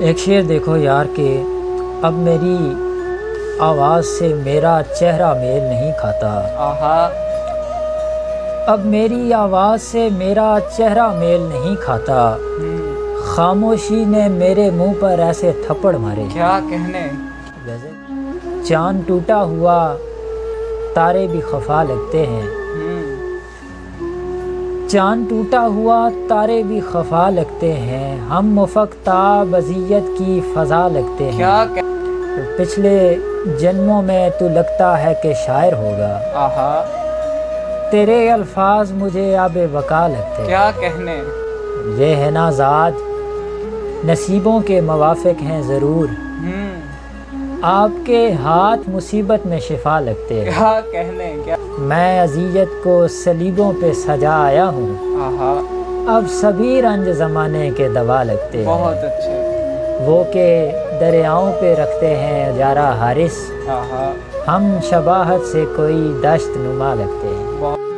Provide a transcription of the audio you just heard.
ایک شعر دیکھو یار کہ اب میری آواز سے میرا چہرہ میل نہیں کھاتا، آہا، اب میری آواز سے میرا چہرہ میل نہیں کھاتا، خاموشی نے میرے منہ پر ایسے تھپڑ مارے۔ کیا کہنے۔ چاند ٹوٹا ہوا تارے بھی خفا لگتے ہیں، چاند ٹوٹا ہوا تارے بھی خفا لگتے ہیں، ہم افق تاب اذیت کی فضا لگتے ہیں۔ کیا پچھلے جنموں میں تو لگتا ہے کہ شاعر ہوگا، آہا، تیرے الفاظ مجھے آب وقا لگتے ہیں۔ کیا کہنے۔ یہ ہے نا ذات نصیبوں کے موافق ہیں ضرور، آپ کے ہاتھ مصیبت میں شفا لگتے ہیں۔ کیا کہنے۔ کیا میں اذیت کو صلیبوں پہ سجا آیا ہوں، آہا، اب سبھی رنج زمانے کے دوا لگتے ہیں۔ بہت اچھے۔ وہ کہ دریاؤں پہ رکھتے ہیں اجارہ حارس، آہا، ہم شباہت سے کوئی دشت نما لگتے ہیں۔ بہت